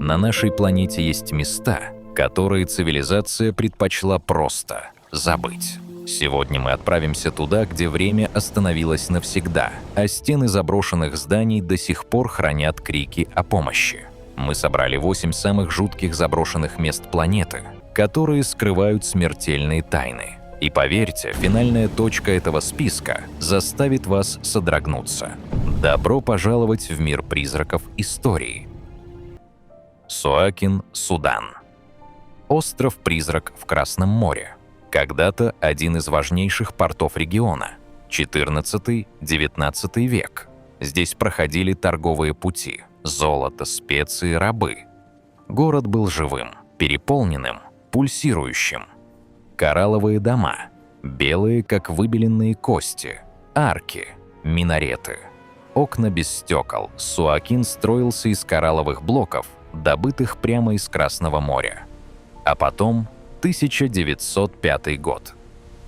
На нашей планете есть места, которые цивилизация предпочла просто забыть. Сегодня мы отправимся туда, где время остановилось навсегда, а стены заброшенных зданий до сих пор хранят крики о помощи. Мы собрали 8 самых жутких заброшенных мест планеты, которые скрывают смертельные тайны. И поверьте, финальная точка этого списка заставит вас содрогнуться. Добро пожаловать в мир призраков истории. Суакин, Судан. Остров-призрак в Красном море. Когда-то один из важнейших портов региона. 14-19 век. Здесь проходили торговые пути. Золото, специи, рабы. Город был живым, переполненным, пульсирующим. Коралловые дома, белые, как выбеленные кости, арки, минареты. Окна без стекол. Суакин строился из коралловых блоков, добытых прямо из Красного моря. А потом 1905 год.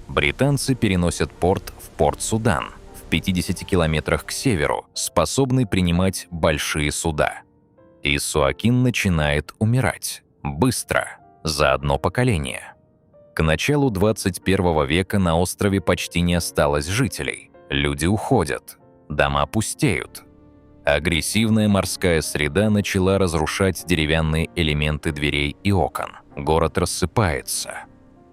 Британцы переносят порт в порт Судан, в 50 километрах к северу, способный принимать большие суда. И Суакин начинает умирать. Быстро. За одно поколение. К началу 21 века на острове почти не осталось жителей. Люди уходят. Дома пустеют. Агрессивная морская среда начала разрушать деревянные элементы дверей и окон. Город рассыпается.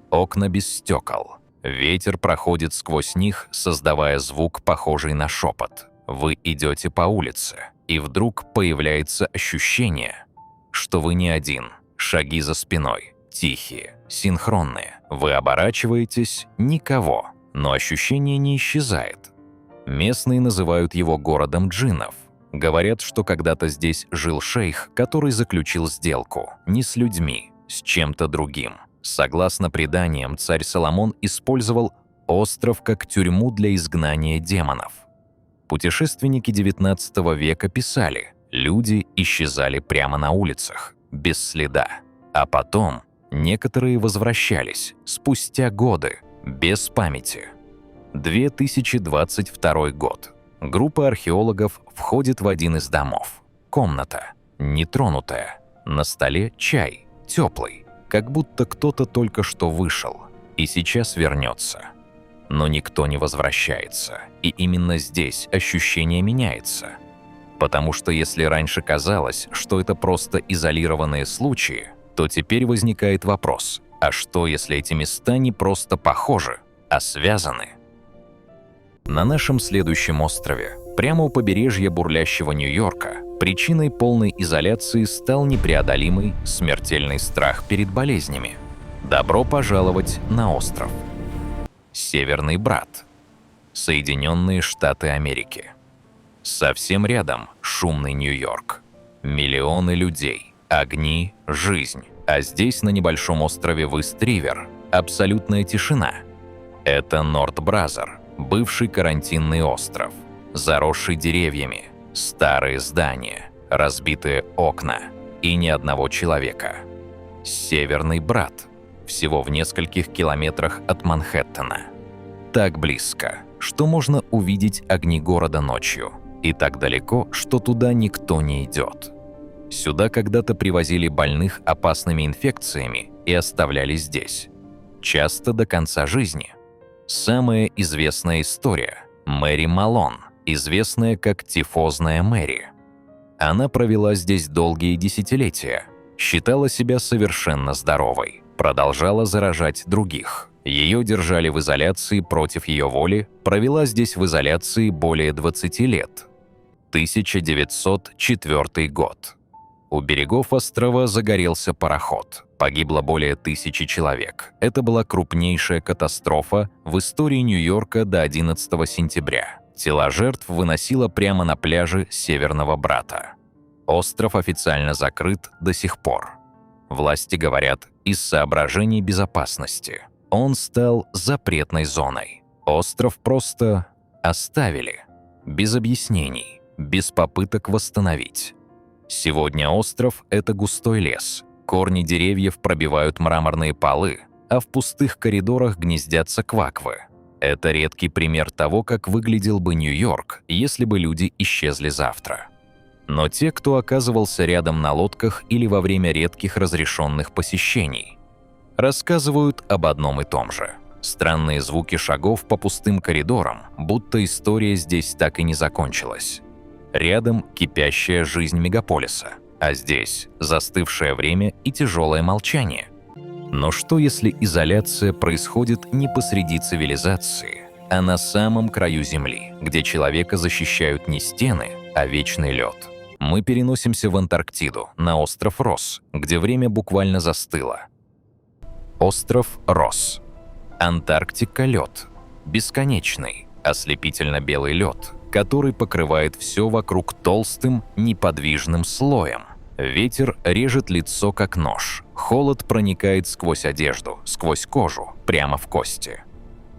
Окна без стекол. Ветер проходит сквозь них, создавая звук, похожий на шепот. Вы идете по улице, и вдруг появляется ощущение, что вы не один. Шаги за спиной. Тихие, синхронные. Вы оборачиваетесь – никого, но ощущение не исчезает. Местные называют его городом джиннов. Говорят, что когда-то здесь жил шейх, который заключил сделку не с людьми, с чем-то другим. Согласно преданиям, царь Соломон использовал остров как тюрьму для изгнания демонов. Путешественники XIX века писали, люди исчезали прямо на улицах, без следа. А потом некоторые возвращались спустя годы, без памяти. 2022 год. Группа археологов входит в один из домов. Комната, нетронутая. На столе чай, теплый, как будто кто-то только что вышел и сейчас вернется. Но никто не возвращается, и именно здесь ощущение меняется. Потому что если раньше казалось, что это просто изолированные случаи, то теперь возникает вопрос, а что если эти места не просто похожи, а связаны? На нашем следующем острове, прямо у побережья бурлящего Нью-Йорка, причиной полной изоляции стал непреодолимый смертельный страх перед болезнями. Добро пожаловать на остров. Северный брат. Соединенные Штаты Америки. Совсем рядом шумный Нью-Йорк. Миллионы людей, огни, жизнь. А здесь, на небольшом острове Ист-Ривер, абсолютная тишина. Это Норт-Бразер, бывший карантинный остров, заросший деревьями, старые здания, разбитые окна и ни одного человека. Северный брат, всего в нескольких километрах от Манхэттена. Так близко, что можно увидеть огни города ночью, и так далеко, что туда никто не идет. Сюда когда-то привозили больных опасными инфекциями и оставляли здесь. Часто до конца жизни. Самая известная история – Мэри Малон, известная как тифозная Мэри. Она провела здесь долгие десятилетия, считала себя совершенно здоровой, продолжала заражать других. Ее держали в изоляции против ее воли, провела здесь в изоляции более 20 лет. 1904 год. У берегов острова загорелся пароход. Погибло более 1000 человек. Это была крупнейшая катастрофа в истории Нью-Йорка до 11 сентября. Тела жертв выносило прямо на пляже Северного брата. Остров официально закрыт до сих пор. Власти говорят, из соображений безопасности. Он стал запретной зоной. Остров просто оставили. Без объяснений, без попыток восстановить. Сегодня остров – это густой лес. Корни деревьев пробивают мраморные полы, а в пустых коридорах гнездятся кваквы. Это редкий пример того, как выглядел бы Нью-Йорк, если бы люди исчезли завтра. но те, кто оказывался рядом на лодках или во время редких разрешенных посещений, рассказывают об одном и том же. Странные звуки шагов по пустым коридорам, будто история здесь так и не закончилась. Рядом кипящая жизнь мегаполиса, а здесь застывшее время и тяжелое молчание. Но что если изоляция происходит не посреди цивилизации, а на самом краю Земли, где человека защищают не стены, а вечный лед? Мы переносимся в Антарктиду, на остров Росс, где время буквально застыло. Остров Росс. Антарктика – лед. Бесконечный, ослепительно-белый лед, который покрывает все вокруг толстым, неподвижным слоем. Ветер режет лицо как нож. Холод проникает сквозь одежду, сквозь кожу, прямо в кости.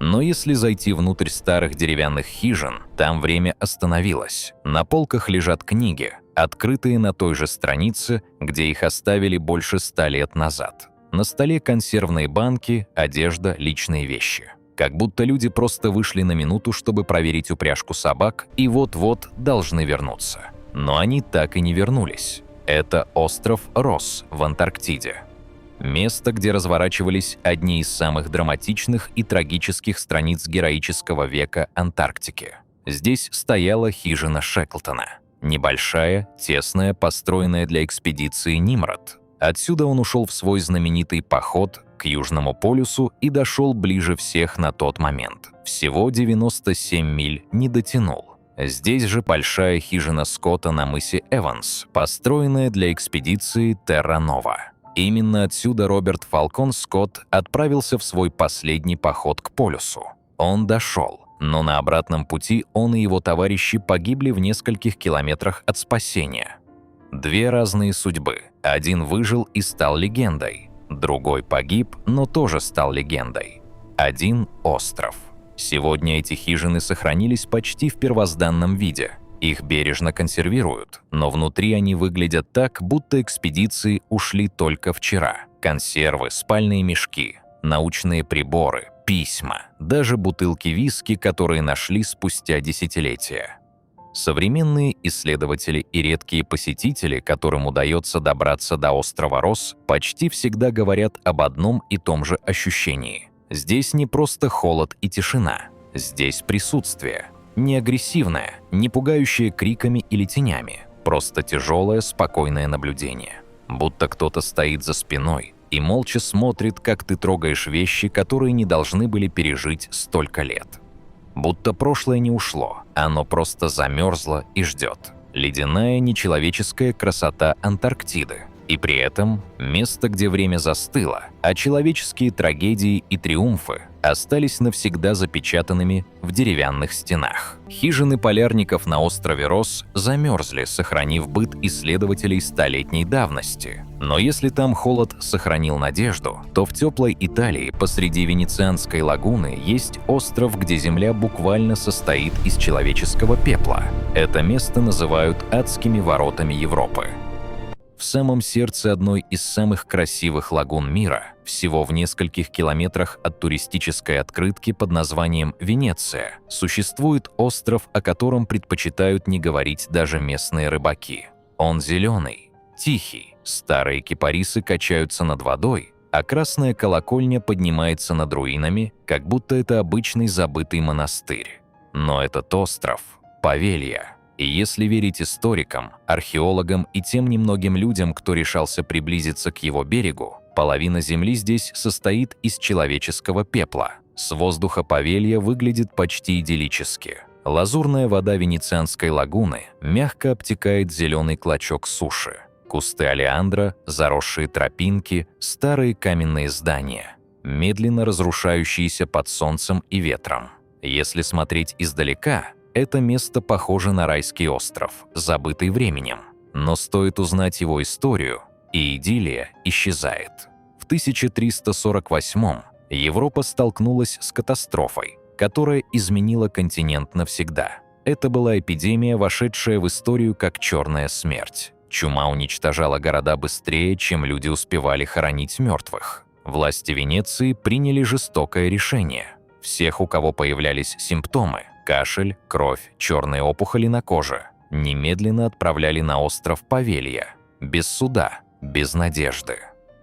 Но если зайти внутрь старых деревянных хижин, там время остановилось. На полках лежат книги, открытые на той же странице, где их оставили больше 100 лет назад. На столе консервные банки, одежда, личные вещи. Как будто люди просто вышли на минуту, чтобы проверить упряжку собак, и вот-вот должны вернуться. Но они так и не вернулись. Это остров Росс в Антарктиде. Место, где разворачивались одни из самых драматичных и трагических страниц героического века Антарктики. Здесь стояла хижина Шеклтона. Небольшая, тесная, построенная для экспедиции Нимрод. Отсюда он ушел в свой знаменитый поход к Южному полюсу и дошел ближе всех на тот момент. Всего 97 миль не дотянул. Здесь же большая хижина Скотта на мысе Эванс, построенная для экспедиции Терра Нова. Именно отсюда Роберт Фалкон Скотт отправился в свой последний поход к полюсу. Он дошел, но на обратном пути он и его товарищи погибли в нескольких километрах от спасения. Две разные судьбы. Один выжил и стал легендой. Другой погиб, но тоже стал легендой. Один остров. Сегодня эти хижины сохранились почти в первозданном виде. Их бережно консервируют, но внутри они выглядят так, будто экспедиции ушли только вчера. Консервы, спальные мешки, научные приборы, письма, даже бутылки виски, которые нашли спустя десятилетия. Современные исследователи и редкие посетители, которым удается добраться до острова Росс, почти всегда говорят об одном и том же ощущении. Здесь не просто холод и тишина, здесь присутствие. Не агрессивное, не пугающее криками или тенями, просто тяжелое, спокойное наблюдение. Будто кто-то стоит за спиной и молча смотрит, как ты трогаешь вещи, которые не должны были пережить столько лет. Будто прошлое не ушло, оно просто замерзло и ждет. Ледяная нечеловеческая красота Антарктиды. И при этом место, где время застыло, а человеческие трагедии и триумфы остались навсегда запечатанными в деревянных стенах. Хижины полярников на острове Росс замерзли, сохранив быт исследователей столетней давности. Но если там холод сохранил надежду, то в теплой Италии посреди Венецианской лагуны есть остров, где земля буквально состоит из человеческого пепла. Это место называют адскими воротами Европы. В самом сердце одной из самых красивых лагун мира, всего в нескольких километрах от туристической открытки под названием Венеция, существует остров, о котором предпочитают не говорить даже местные рыбаки. Он зеленый, тихий, старые кипарисы качаются над водой, а красная колокольня поднимается над руинами, как будто это обычный забытый монастырь. Но этот остров – Павелья. И если верить историкам, археологам и тем немногим людям, кто решался приблизиться к его берегу, половина земли здесь состоит из человеческого пепла. С воздуха Павелья выглядит почти идиллически. Лазурная вода Венецианской лагуны мягко обтекает зеленый клочок суши. Кусты олеандра, заросшие тропинки, старые каменные здания, медленно разрушающиеся под солнцем и ветром. Если смотреть издалека, это место похоже на райский остров, забытый временем. Но стоит узнать его историю, и идиллия исчезает. В 1348-м Европа столкнулась с катастрофой, которая изменила континент навсегда. Это была эпидемия, вошедшая в историю как черная смерть. Чума уничтожала города быстрее, чем люди успевали хоронить мертвых. Власти Венеции приняли жестокое решение. Всех, у кого появлялись симптомы – кашель, кровь, черные опухоли на коже, немедленно отправляли на остров Павелья, без суда, без надежды.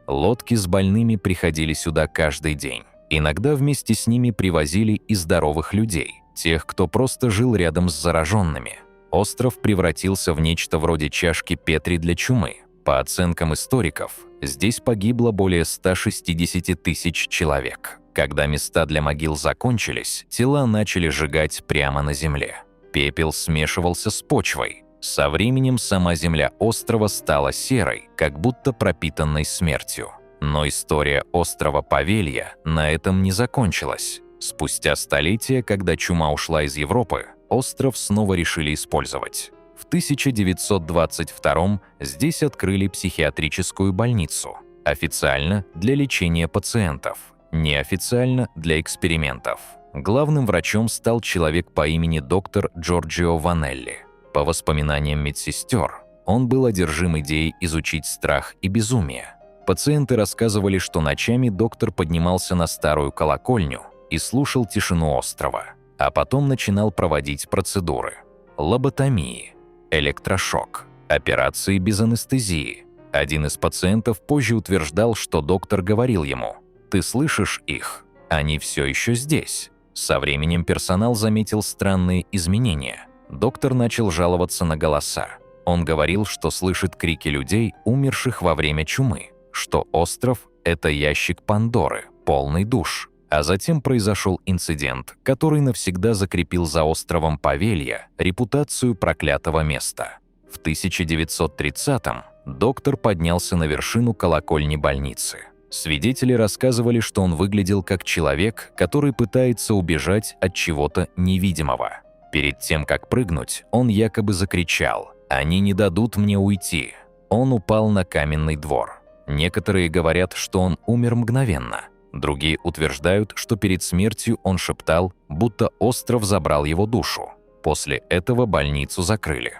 Лодки с больными приходили сюда каждый день. Иногда вместе с ними привозили и здоровых людей, тех, кто просто жил рядом с зараженными. Остров превратился в нечто вроде чашки Петри для чумы. По оценкам историков, здесь погибло более 160 тысяч человек. Когда места для могил закончились, тела начали сжигать прямо на земле. Пепел смешивался с почвой. Со временем сама земля острова стала серой, как будто пропитанной смертью. Но история острова Павелья на этом не закончилась. Спустя столетия, когда чума ушла из Европы, остров снова решили использовать. В 1922 здесь открыли психиатрическую больницу. Официально для лечения пациентов, неофициально для экспериментов. Главным врачом стал человек по имени доктор Джорджио Ванелли. По воспоминаниям медсестер, он был одержим идеей изучить страх и безумие. Пациенты рассказывали, что ночами доктор поднимался на старую колокольню и слушал тишину острова, а потом начинал проводить процедуры. Лоботомии, электрошок, операции без анестезии. Один из пациентов позже утверждал, что доктор говорил ему: «Ты слышишь их? Они все еще здесь». Со временем персонал заметил странные изменения. Доктор начал жаловаться на голоса. Он говорил, что слышит крики людей, умерших во время чумы, что остров – это ящик Пандоры, полный душ. А затем произошел инцидент, который навсегда закрепил за островом Павелья репутацию проклятого места. В 1930-м доктор поднялся на вершину колокольни больницы. Свидетели рассказывали, что он выглядел как человек, который пытается убежать от чего-то невидимого. Перед тем, как прыгнуть, он якобы закричал: «Они не дадут мне уйти». Он упал на каменный двор. Некоторые говорят, что он умер мгновенно. Другие утверждают, что перед смертью он шептал, будто остров забрал его душу. После этого больницу закрыли.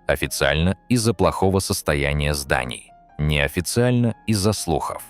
Официально из-за плохого состояния зданий. Неофициально из-за слухов.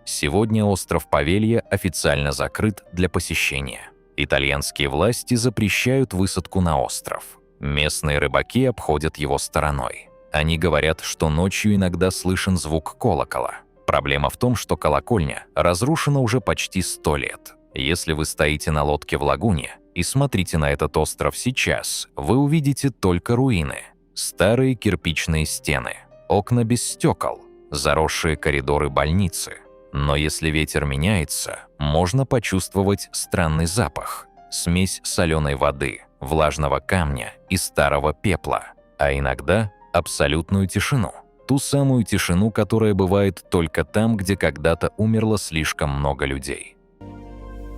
Сегодня остров Павелья официально закрыт для посещения. Итальянские власти запрещают высадку на остров. Местные рыбаки обходят его стороной. Они говорят, что ночью иногда слышен звук колокола. Проблема в том, что колокольня разрушена уже почти 100 лет. Если вы стоите на лодке в лагуне и смотрите на этот остров сейчас, вы увидите только руины. Старые кирпичные стены, окна без стекол, заросшие коридоры больницы. Но если ветер меняется, можно почувствовать странный запах. Смесь соленой воды, влажного камня и старого пепла. А иногда абсолютную тишину. Ту самую тишину, которая бывает только там, где когда-то умерло слишком много людей.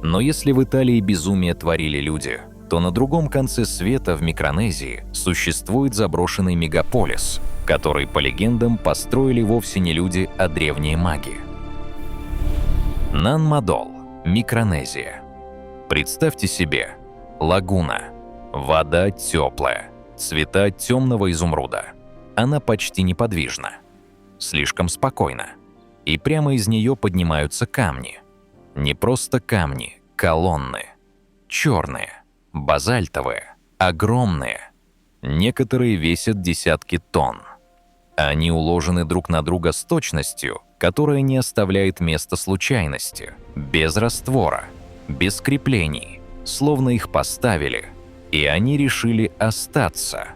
Но если в Италии безумие творили люди, то на другом конце света, в Микронезии, существует заброшенный мегаполис, который, по легендам, построили вовсе не люди, а древние маги. Нан-Мадол, Микронезия. Представьте себе: лагуна, вода теплая, цвета темного изумруда. Она почти неподвижна, слишком спокойна. И прямо из нее поднимаются камни. Не просто камни, колонны. Черные, базальтовые, огромные. Некоторые весят десятки тонн. Они уложены друг на друга с точностью, которая не оставляет места случайности, без раствора, без креплений, словно их поставили, и они решили остаться.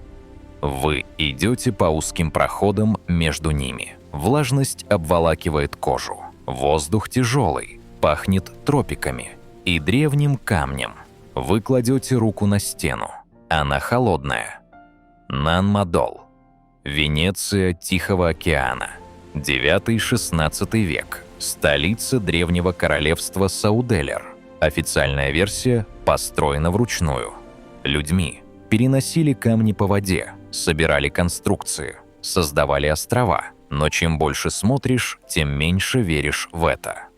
Вы идете по узким проходам между ними. Влажность обволакивает кожу, воздух тяжелый, пахнет тропиками и древним камнем. Вы кладете руку на стену, она холодная. Нан-Мадол, Венеция Тихого океана. 9-16 век. Столица древнего королевства Сауделер. Официальная версия построена вручную. Людьми переносили камни по воде, собирали конструкции, создавали острова. Но чем больше смотришь, тем меньше веришь в это.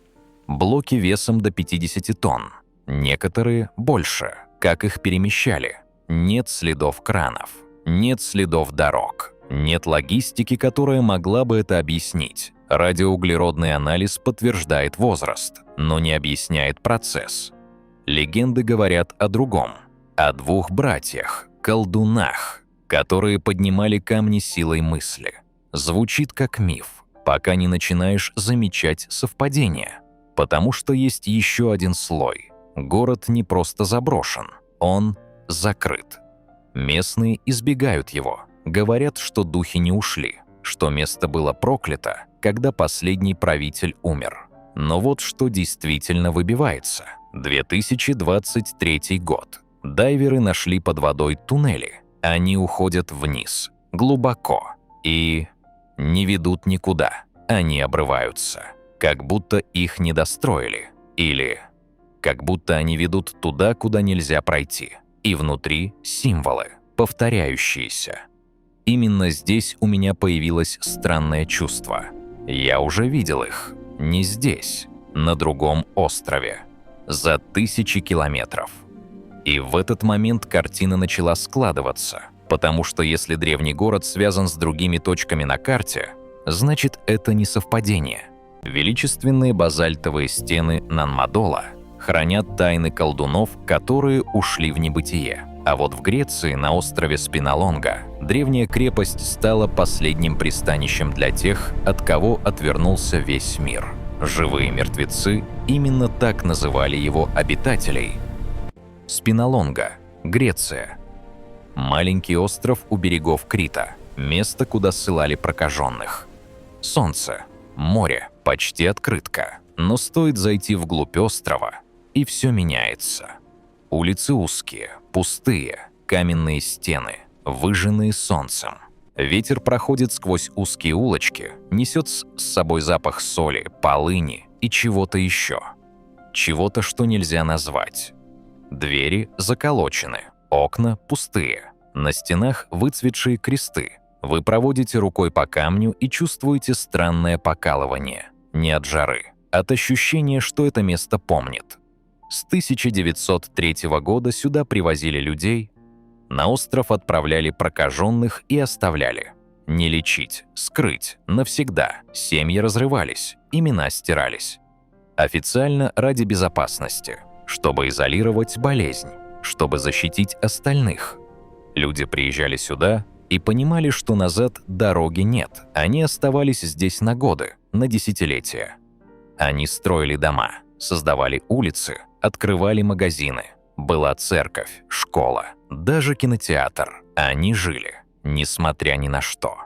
Блоки весом до 50 тонн. Некоторые больше. Как их перемещали? Нет следов кранов. Нет следов дорог. Нет логистики, которая могла бы это объяснить. Радиоуглеродный анализ подтверждает возраст, но не объясняет процесс. Легенды говорят о другом. О двух братьях, колдунах, которые поднимали камни силой мысли. Звучит как миф, пока не начинаешь замечать совпадения. Потому что есть еще один слой. Город не просто заброшен, он закрыт. Местные избегают его, говорят, что духи не ушли, что место было проклято, когда последний правитель умер. Но вот что действительно выбивается. 2023 год. Дайверы нашли под водой туннели. Они уходят вниз, глубоко, и не ведут никуда. Они обрываются, как будто их не достроили. Или как будто они ведут туда, куда нельзя пройти. И внутри символы, повторяющиеся. Именно здесь у меня появилось странное чувство. Я уже видел их. Не здесь, на другом острове. За тысячи километров. И в этот момент картина начала складываться. Потому что если древний город связан с другими точками на карте, значит, это не совпадение. Величественные базальтовые стены Нанмадола хранят тайны колдунов, которые ушли в небытие. А вот в Греции, на острове Спиналонга, древняя крепость стала последним пристанищем для тех, от кого отвернулся весь мир. Живые мертвецы именно так называли его обитателей. Спиналонга, Греция. Маленький остров у берегов Крита, место, куда ссылали прокаженных. Солнце, море, почти открытка, но стоит зайти вглубь острова, и все меняется. Улицы узкие, пустые, каменные стены, выжженные солнцем. Ветер проходит сквозь узкие улочки, несет с собой запах соли, полыни и чего-то еще. Чего-то, что нельзя назвать. Двери заколочены, окна пустые, на стенах выцветшие кресты. Вы проводите рукой по камню и чувствуете странное покалывание. Не от жары, от ощущения, что это место помнит. С 1903 года сюда привозили людей, на остров отправляли прокаженных и оставляли. Не лечить, скрыть, навсегда. Семьи разрывались, имена стирались. Официально ради безопасности, чтобы изолировать болезнь, чтобы защитить остальных. Люди приезжали сюда и понимали, что назад дороги нет. Они оставались здесь на годы, на десятилетия. Они строили дома, создавали улицы, открывали магазины. Была церковь, школа, даже кинотеатр. Они жили, несмотря ни на что.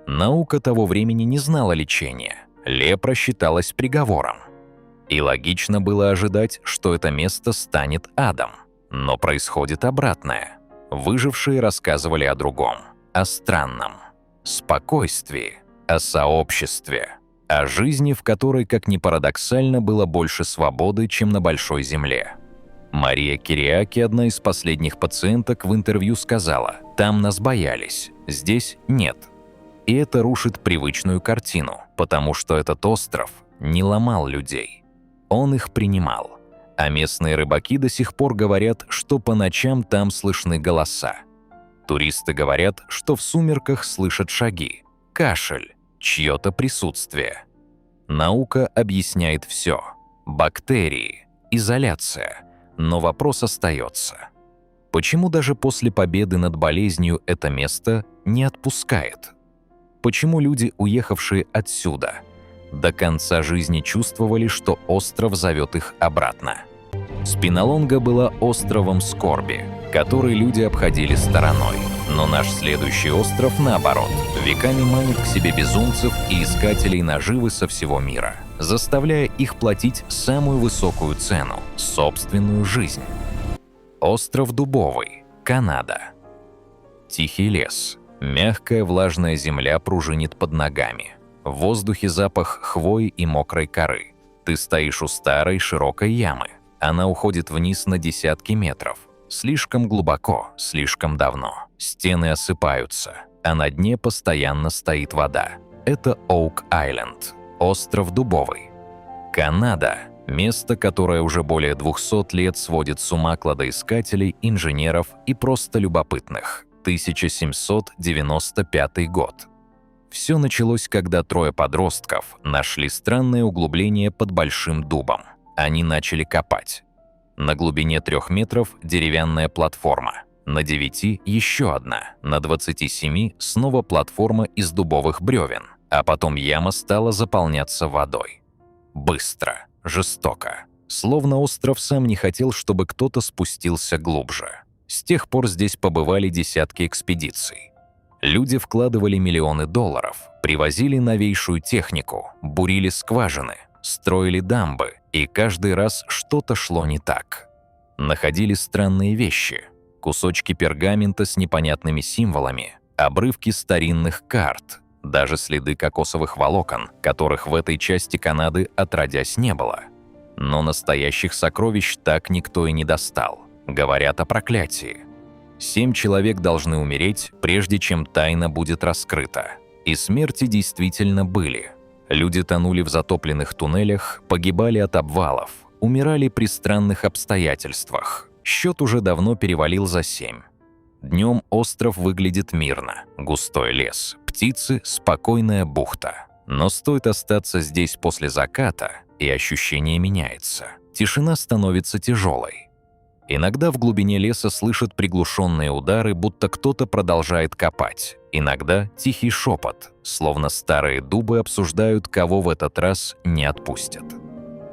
Наука того времени не знала лечения. Лепра считалась приговором. И логично было ожидать, что это место станет адом. Но происходит обратное. Выжившие рассказывали о другом, о странном, спокойствии, о сообществе, о жизни, в которой, как ни парадоксально, было больше свободы, чем на Большой Земле. Мария Кириаки, одна из последних пациенток, в интервью сказала: «Там нас боялись, здесь нет». И это рушит привычную картину, потому что этот остров не ломал людей. Он их принимал. А местные рыбаки до сих пор говорят, что по ночам там слышны голоса. Туристы говорят, что в сумерках слышат шаги, кашель, чье-то присутствие. Наука объясняет все. Бактерии, изоляция. Но вопрос остается. Почему даже после победы над болезнью это место не отпускает? Почему люди, уехавшие отсюда, до конца жизни чувствовали, что остров зовет их обратно? Спиналонга была островом скорби, который люди обходили стороной. Но наш следующий остров, наоборот, веками манит к себе безумцев и искателей наживы со всего мира, заставляя их платить самую высокую цену – собственную жизнь. Остров Дубовый, Канада. Тихий лес. Мягкая влажная земля пружинит под ногами. В воздухе запах хвои и мокрой коры. Ты стоишь у старой широкой ямы. Она уходит вниз на десятки метров. Слишком глубоко, слишком давно. Стены осыпаются, а на дне постоянно стоит вода. Это Оук-Айленд, остров Дубовый. Канада – место, которое уже более 200 лет сводит с ума кладоискателей, инженеров и просто любопытных. 1795 год. Все началось, когда трое подростков нашли странное углубление под Большим дубом. Они начали копать. На глубине 3 метров деревянная платформа. На 9 еще одна, на 27 снова платформа из дубовых бревен, а потом яма стала заполняться водой. Быстро, жестоко. Словно остров сам не хотел, чтобы кто-то спустился глубже. С тех пор здесь побывали десятки экспедиций. Люди вкладывали миллионы долларов, привозили новейшую технику, бурили скважины, строили дамбы, и каждый раз что-то шло не так. Находили странные вещи. Кусочки пергамента с непонятными символами, обрывки старинных карт, даже следы кокосовых волокон, которых в этой части Канады отродясь не было. Но настоящих сокровищ так никто и не достал. Говорят о проклятии. 7 человек должны умереть, прежде чем тайна будет раскрыта. И смерти действительно были. Люди тонули в затопленных туннелях, погибали от обвалов, умирали при странных обстоятельствах. Счет уже давно перевалил за 7. Днем остров выглядит мирно. Густой лес, птицы, спокойная бухта. Но стоит остаться здесь после заката, и ощущение меняется. Тишина становится тяжелой. Иногда в глубине леса слышат приглушенные удары, будто кто-то продолжает копать. Иногда тихий шепот, словно старые дубы обсуждают, кого в этот раз не отпустят.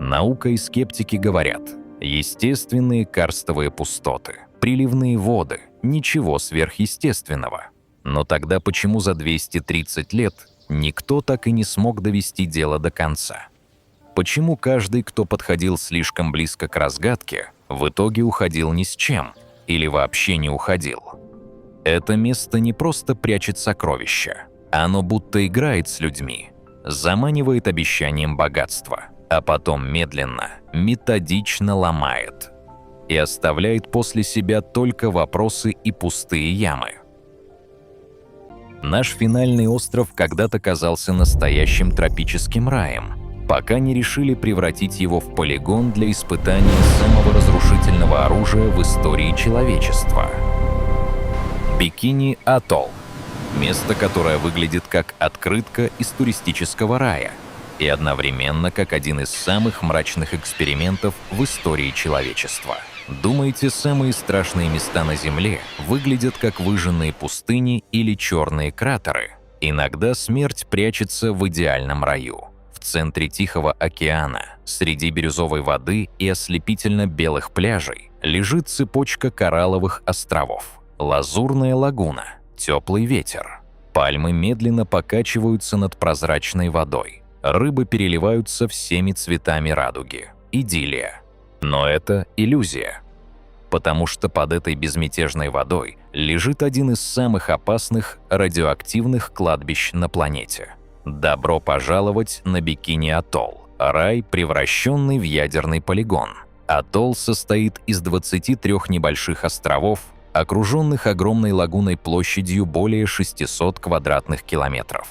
Наука и скептики говорят: естественные карстовые пустоты, приливные воды, ничего сверхъестественного. Но тогда почему за 230 лет никто так и не смог довести дело до конца? Почему каждый, кто подходил слишком близко к разгадке, в итоге уходил ни с чем или вообще не уходил? Это место не просто прячет сокровища, оно будто играет с людьми, заманивает обещанием богатства, а потом медленно, методично ломает и оставляет после себя только вопросы и пустые ямы. Наш финальный остров когда-то казался настоящим тропическим раем, пока не решили превратить его в полигон для испытания самого разрушительного оружия в истории человечества. Бикини-атолл – место, которое выглядит как открытка из туристического рая и одновременно как один из самых мрачных экспериментов в истории человечества. Думаете, самые страшные места на Земле выглядят как выжженные пустыни или черные кратеры? Иногда смерть прячется в идеальном раю. В центре Тихого океана, среди бирюзовой воды и ослепительно-белых пляжей, лежит цепочка коралловых островов. Лазурная лагуна, теплый ветер. Пальмы медленно покачиваются над прозрачной водой. Рыбы переливаются всеми цветами радуги. Идиллия. Но это иллюзия. Потому что под этой безмятежной водой лежит один из самых опасных радиоактивных кладбищ на планете. Добро пожаловать на Бикини-атолл, рай, превращенный в ядерный полигон. Атолл состоит из 23 небольших островов, окруженных огромной лагуной площадью более 600 квадратных километров.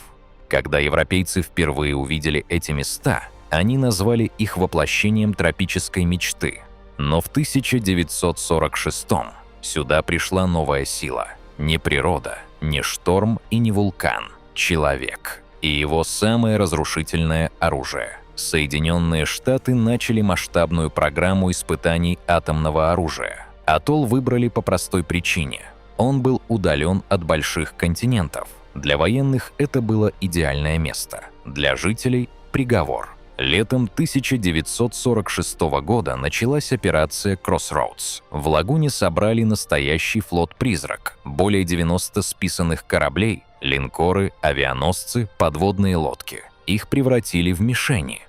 Когда европейцы впервые увидели эти места, они назвали их воплощением тропической мечты. Но в 1946-м сюда пришла новая сила. Не природа, не шторм и не вулкан. Человек. И его самое разрушительное оружие. Соединенные Штаты начали масштабную программу испытаний атомного оружия. Атолл выбрали по простой причине. Он был удален от больших континентов. Для военных это было идеальное место. Для жителей – приговор. Летом 1946 года началась операция Crossroads. В лагуне собрали настоящий флот-призрак. Более 90 списанных кораблей, линкоры, авианосцы, подводные лодки. Их превратили в мишени.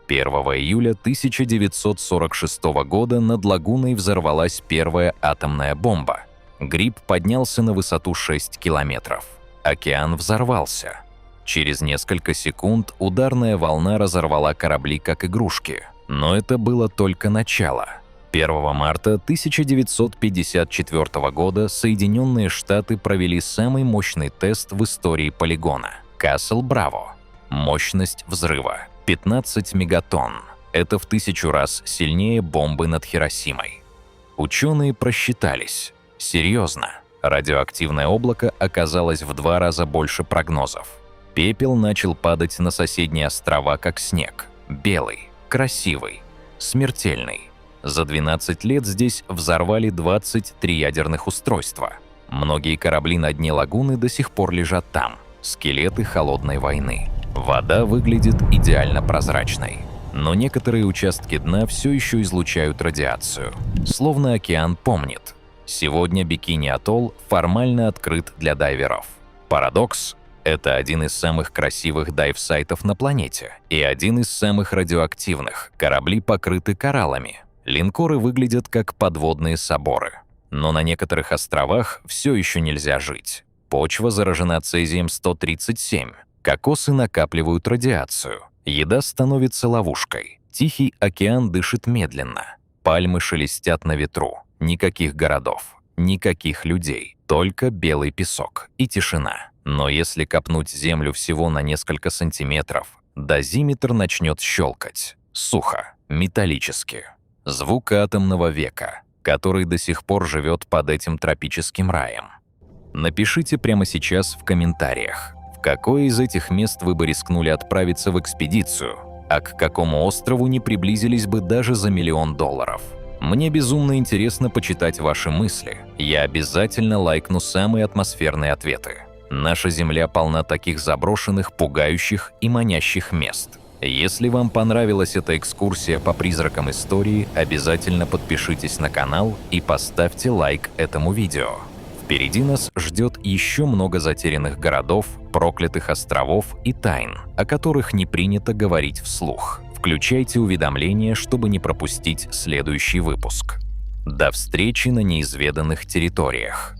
1 июля 1946 года над лагуной взорвалась первая атомная бомба. Гриб поднялся на высоту 6 километров. Океан взорвался. Через несколько секунд ударная волна разорвала корабли как игрушки. Но это было только начало. 1 марта 1954 года Соединенные Штаты провели самый мощный тест в истории полигона – Касл-Браво. Мощность взрыва – 15 мегатонн. Это в 1000 раз сильнее бомбы над Хиросимой. Ученые просчитались. Серьезно. Радиоактивное облако оказалось в 2 раза больше прогнозов. Пепел начал падать на соседние острова, как снег. Белый, красивый, смертельный. За 12 лет здесь взорвали 23 ядерных устройства. Многие корабли на дне лагуны до сих пор лежат там. Скелеты холодной войны. Вода выглядит идеально прозрачной. Но некоторые участки дна все еще излучают радиацию. Словно океан помнит. Сегодня Бикини-атолл формально открыт для дайверов. Парадокс – это один из самых красивых дайв-сайтов на планете и один из самых радиоактивных. Корабли покрыты кораллами. Линкоры выглядят как подводные соборы. Но на некоторых островах все еще нельзя жить. Почва заражена цезием-137. Кокосы накапливают радиацию. Еда становится ловушкой. Тихий океан дышит медленно. Пальмы шелестят на ветру. Никаких городов, никаких людей. Только белый песок и тишина. Но если копнуть землю всего на несколько сантиметров, дозиметр начнет щелкать. Сухо, металлически. Звук атомного века, который до сих пор живет под этим тропическим раем. Напишите прямо сейчас в комментариях, в какое из этих мест вы бы рискнули отправиться в экспедицию, а к какому острову не приблизились бы даже за $1 миллион. Мне безумно интересно почитать ваши мысли. Я обязательно лайкну самые атмосферные ответы. Наша Земля полна таких заброшенных, пугающих и манящих мест. Если вам понравилась эта экскурсия по призракам истории, обязательно подпишитесь на канал и поставьте лайк этому видео. Впереди нас ждет еще много затерянных городов, проклятых островов и тайн, о которых не принято говорить вслух. Включайте уведомления, чтобы не пропустить следующий выпуск. До встречи на неизведанных территориях.